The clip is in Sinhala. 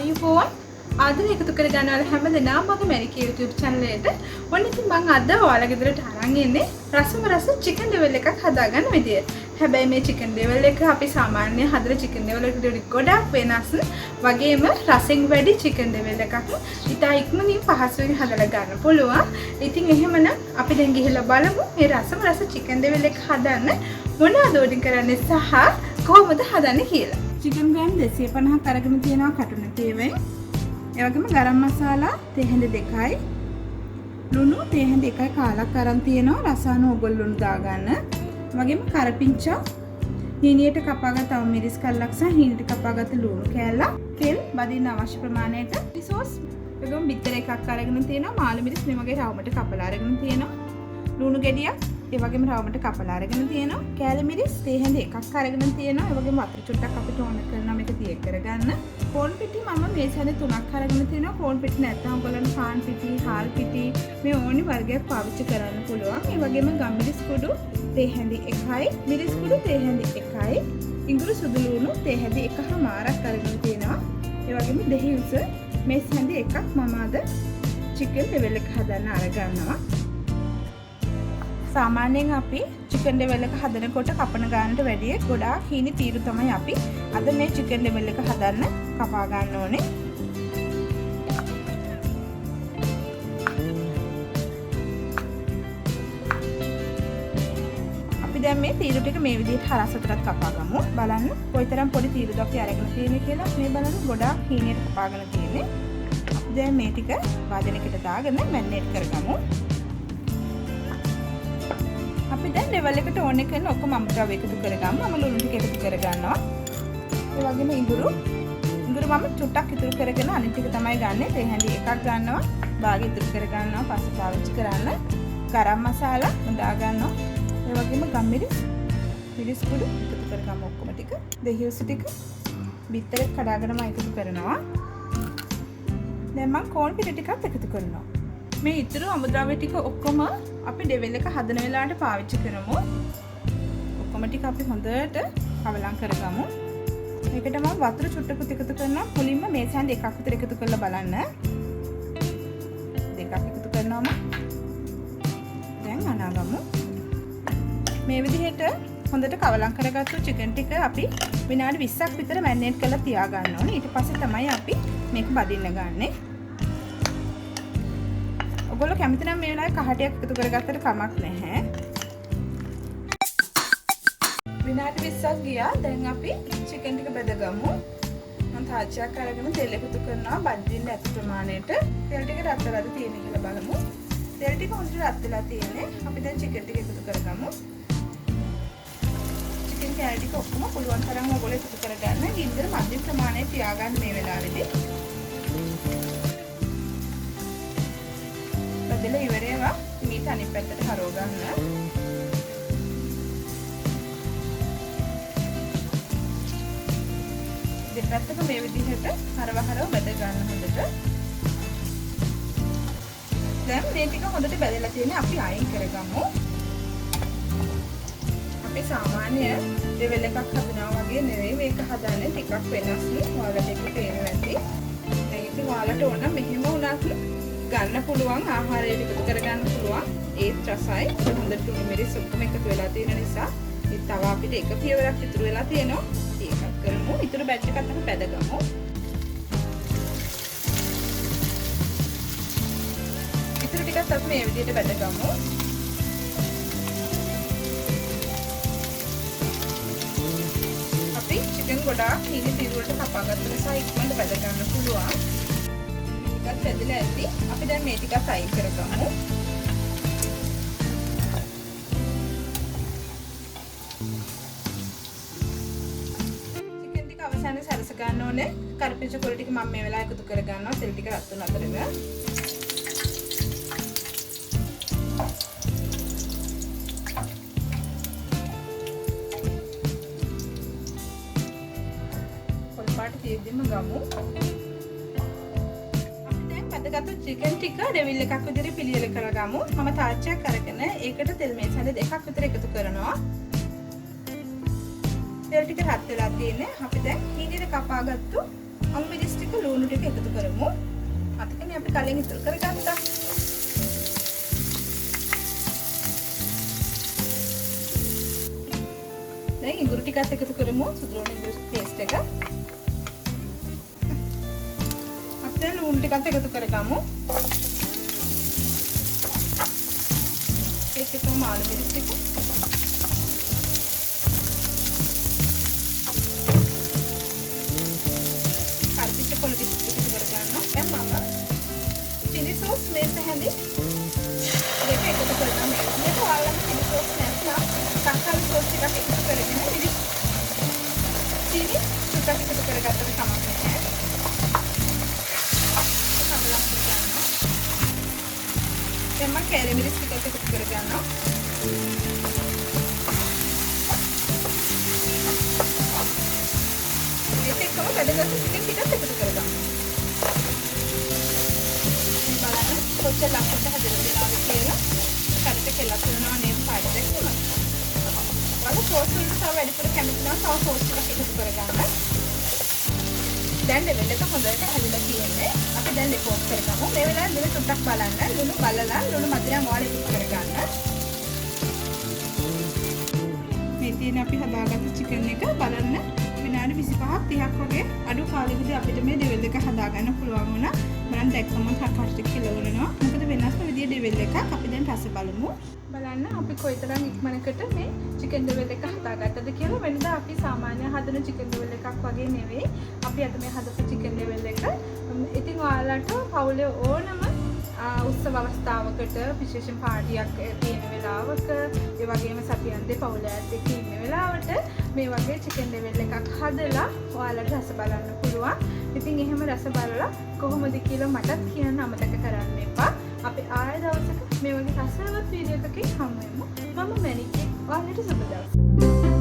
iPhone අද එකතු කර ගන්නවා හැම දෙනාම මගේ Manike YouTube channel එකට. ඔන්න ඉතින් මම අද ඔයාලා ගෙදරට අරන් එන්නේ රස chicken level එකක් හදාගන්න විදිය. හැබැයි මේ chicken level එක අපි සාමාන්‍ය හදන chicken level එකට වඩා ගොඩක් වෙනස්. වගේම රසෙන් වැඩි chicken level එකක්. ඉතා ඉක්මනින් පහසුවෙන් හදලා ගන්න පුළුවන්. ඉතින් එහෙමනම් අපි දැන් ගිහලා බලමු මේ රස chicken level එක හදන්න මොනවද ඕඩින් කරන්නේ සහ කොහොමද හදන්නේ කියලා. chicken gram 250ක් අරගෙන තියෙනවා කටුන තේවෙන්. ඒ වගේම ගරම් මසාලා තේ හැඳ 2යි. ලුණු තේ හැඳ 1යි කාලක් අරන් තියෙනවා රසායන ඕගොල්ලොන් දාගන්න. වගේම කරපිංචා හීනියට කපාගත්ත මිරිස් කල්ලක් සහ හීනියට කපාගත්ත ලුණු කෑල්ලක්. තෙල් බදින්න අවශ්‍ය ප්‍රමාණයට. සෝස් වගේම බිත්තර එකක් අරගෙන තියෙනවා. මාළු මිරිස් මේ වගේ රවුමට කපලා අරගෙන තියෙනවා. ලුණු ගෙඩියක් ඒ වගේම රවුමට කපලා අරගෙන තියෙනවා. කෑලි මිරිස් තේ හැඳ එකක් අරගෙන තියෙනවා. ඒ වගේම වතුර චුට්ටක් අපිට ඕන කරනවා මේක තිය කරගන්න. කෝන් පිටි මම මේ සැරේ 3ක් අරගෙන තිනවා. කෝන් පිටි නැත්නම් ඔයගොල්ලන් පාන් පිටි, හාල් පිටි මේ ඕනි වර්ගයක් පාවිච්චි කරන්න පුළුවන්. ඒ වගේම ගම්මිරිස් කුඩු තේ හැඳ 1යි, මිරිස් කුඩු තේ හැඳ 1යි, ඉඟුරු සුදු ලුණු තේ හැඳ 1මාරක් අරගෙන තියෙනවා. ඒ වගේම දෙහි උස මේ හැඳ එකක් මම අද chicken level එක හදන්න අරගන්නවා. සාමාන්‍යයෙන් අපි chicken level එක හදනකොට කපන ගානට වැඩිය ගොඩාක් හීනි තීරු තමයි අපි අද මේ chicken level එක හදන්න කපා ගන්න ඕනේ. අපි දැන් මේ තීරු ටික මේ විදිහට හරසටත් කපා ගමු. බලන්න කොයිතරම් පොඩි තීරුද අපි අරගෙන තියෙන්නේ කියලා. මේ බලන්න ගොඩාක් හීනියට කපාගෙන තියෙන්නේ. දැන් මේ ටික වාදනයකට දාගෙන මැරිනේට් කරගමු. අපි දැන් level එකට ඕනේ කරන ඔක්කොම අමුද්‍රව්‍ය එකතු කරගමු. මම ලුණු ටික එකතු කරගන්නවා. ඒ වගේම ඉඟුරු මම චුට්ටක් ඉතුරු කරගෙන අනිත් ටික තමයි ගන්නෙ. තේ හැඳි එකක් ගන්නවා. භාගය ඉතුරු කරගන්නවා. පස්සේ පාවිච්චි කරන්න. ගරම් මසාලා හොදා ගන්නවා. ඒ වගේම ගම්මිරිස් මිරිස් කුඩු එකතු කරගමු ඔක්කොම ටික. දෙහි උස ටික බිත්තර කඩාගෙනම එකතු කරනවා. දැන් මම කෝන් පිටි ටිකත් එකතු කරනවා. මේ ඉතුරු අමුද්‍රව්‍ය ටික ඔක්කොම අපි level එක හදන වෙලාවට පාවිච්චි කරමු. ඔක්කොම ටික අපි හොඳට කවලම් කරගමු. මේකට මම වතුර චුට්ටකුත් එකතු කරනවා. මුලින්ම මේ සෑන් එකක් විතර එකතු කරලා බලන්න. දෙකක් එකතු කරනවාම දැන් අනාගමු. මේ විදිහට හොඳට කවලම් කරගත්තු chicken ටික අපි විනාඩි 20ක් විතර මැරිනේට් කරලා තියා ගන්න ඕනේ. ඊට පස්සේ තමයි අපි මේක බදින්න ගන්නේ. ඔයගොල්ලෝ කැමති නම් මේ වෙලාවේ කහටයක් එකතු කරගත්තට කමක් නැහැ. විනාඩි 20ක් ගියා. දැන් අපි chicken ටික බෙදගමු. මම තාච්චියක් අරගෙන තෙල් එකතු කරනවා බදින්න ඇති ප්‍රමාණයට. තෙල් ටික රත් වෙලාද තියෙන්නේ කියලා බලමු. තෙල් ටික හොඳට රත් වෙලා තියෙන්නේ. අපි දැන් chicken ටික එකතු කරගමු. chicken කෑලි ටික ඔක්කොම පුළුවන් තරම් ඔයගොල්ලෝ එකතු කරගන්න. ගින්දර මධ්‍යම ප්‍රමාණයට තියාගන්න මේ වෙලාවේදී. බදලා ඉවරේවා. මීට අනිත් පැත්තට හරව ගන්න. දෙපැත්තක මේ විදිහට හරව බෙද ගන්න හොඳට. දැන් මේ ටික හොඳට බෙදලා තියෙන්නේ අපි අයින් කරගමු. අපි සාමාන්‍ය level එකක් හදනවා වගේ නෙවෙයි මේක හදන්නේ ටිකක් වෙනස්. ඔයාලට ඒක තේරෙන්නේ නැති. දැන් ඉතින් ඔයාලට ඕන මෙහෙම උනත් ගන්න පුළුවන් ආහාරයට එකතු කරගන්න පුළුවන්. ඒත් රසයි. හොඳට ලුණු මිරිස් ඔක්කොම එකතු වෙලා තියෙන නිසා ඒ තව අපිට එක පියවරක් ඉතුරු වෙලා තියෙනවා. ඒකත් කරමු. ඉතුරු බැච් එකත් අපි බෙදගමු. ඉතුරු ටිකත් අපි මේ විදිහට බෙදගමු. අපි chicken ගොඩාක් හීනි තිරුවට කපාගත්ත නිසා ඉක්මනට බෙද ගන්න පුළුවන්. ටිකක් බෙදලා ඇති. අපි දැන් මේ ටිකත් අයින් කරගමු. chicken ටික අවසානයේ සරස ගන්න ඕනේ. කරපිංචා කොළ ටික මම මේ වෙලාවේ එකතු කරගන්නවා. තෙල් ටික රත් වෙන අතරම. කොල්පාට තියෙද්දිම ගමු. ගත්ත chicken ටික ඩෙවිල් එකක් විදිහට පිළියෙල කරගමු. මම තාච්චියක් අරගෙන ඒකට තෙල් මේස් හැඳ දෙකක් විතර එකතු කරනවා. තෙල් ටික රත් වෙලා තියෙන්නේ. අපි දැන් හීනෙට කපාගත්තු අමු මිරිස් ටික ලුණු ලුණු ටික එකතු කරමු. අතකනේ අපි කලින් ඉතුරු කරගත්තා. දැන් ඉඟුරු ටිකත් එකතු කරමු. සුදුරුවන ඉඟුරු පේස්ට් එක. අපි ලුණු ටිකත් එකතු කරගමු. ඒකටම මාළු මිරිස් ටික. කරපිට පොළ බිස්කට් එකතු කරගන්නවා. දැන් මම chili sauce මේක හැඳි දෙක එකතු කරනවා. මේක ඔයාලම chili sauce නැත්නම් තක්කාලි sauce ටිකක් එකතු කරගෙන මිරිස් chili ටිකක් එකතු කරගත්තට කමක් නැහැ. සමලක් කරගන්නවා. දැන් මම කැරි මිරිස් ටිකක් එකතු කරගන්නවා. මේක එක්කම වැඩගත් චිකන් ටිකක් එකතු කරගන්නවා. මේ බලන්න කොච්චර ලස්සනට හදලා දෙනවද කියලා. කරට කෙලක් කරනවා නේද පාඩ දෙකම. වල සෝස් වලට තව වැඩිපුර කැමති නම් තව සෝස් ටිකක් එකතු කරගන්න. දැන් ලෙවල් එක හොඳට හැදිලා තියෙන්නේ. අපි දැන් දෙක ඔෆ් කරගමු. මේ වෙලාවේ ලුණු ටිකක් බලන්න. ලුණු බලලා ලුණු මදිරම් ඔයාලා එකතු කරගන්න. මේ තියෙන අපි හදාගත්ත චිකන් එක බලන්න විනාඩි 25ක් 30ක් වගේ අඩු කාලෙකදී අපිට මේ ඩෙවල් එක හදාගන්න පුළුවන් වුණා. මම දැක්කම කටට කිලවනවා. මොකද වෙනස්ම විදිය ඩෙවල් එකක්. අපි දැන් රස බලමු. බලන්න අපි කොයිතරම් ඉක්මනකට මේ චිකන් ඩෙවල් එක හදාගත්තද කියලා. වෙනදා අපි සාමාන්‍ය හදන චිකන් ඩෙවල් එකක් වගේ නෙවෙයි. අපි අද මේ හදපු චිකන් ඩෙවල් එක. ඉතින් ඔයාලට පවුලේ ඕනම උත්සව අවස්ථාවකට විශේෂ පාටියක් තියෙන වෙලාවක ඒ වගේම සතියන්දේ පවුලයත් එක්ක ඉන්න වෙලාවට මේ වගේ චිකන් ඩෙවල් එකක් හදලා ඔයාලට රස බලන්න පුළුවන්. ඉතින් එහෙම රස බලලා කොහොමද කියලා මටත් කියන්න අමතක කරන්න එපා. අපි ආයෙ දවසක මේ වගේ රසවත් වීඩියෝ එකකින් හමු වෙමු. මම මැනිකේ. ඔයාලට සුබ දවසක්.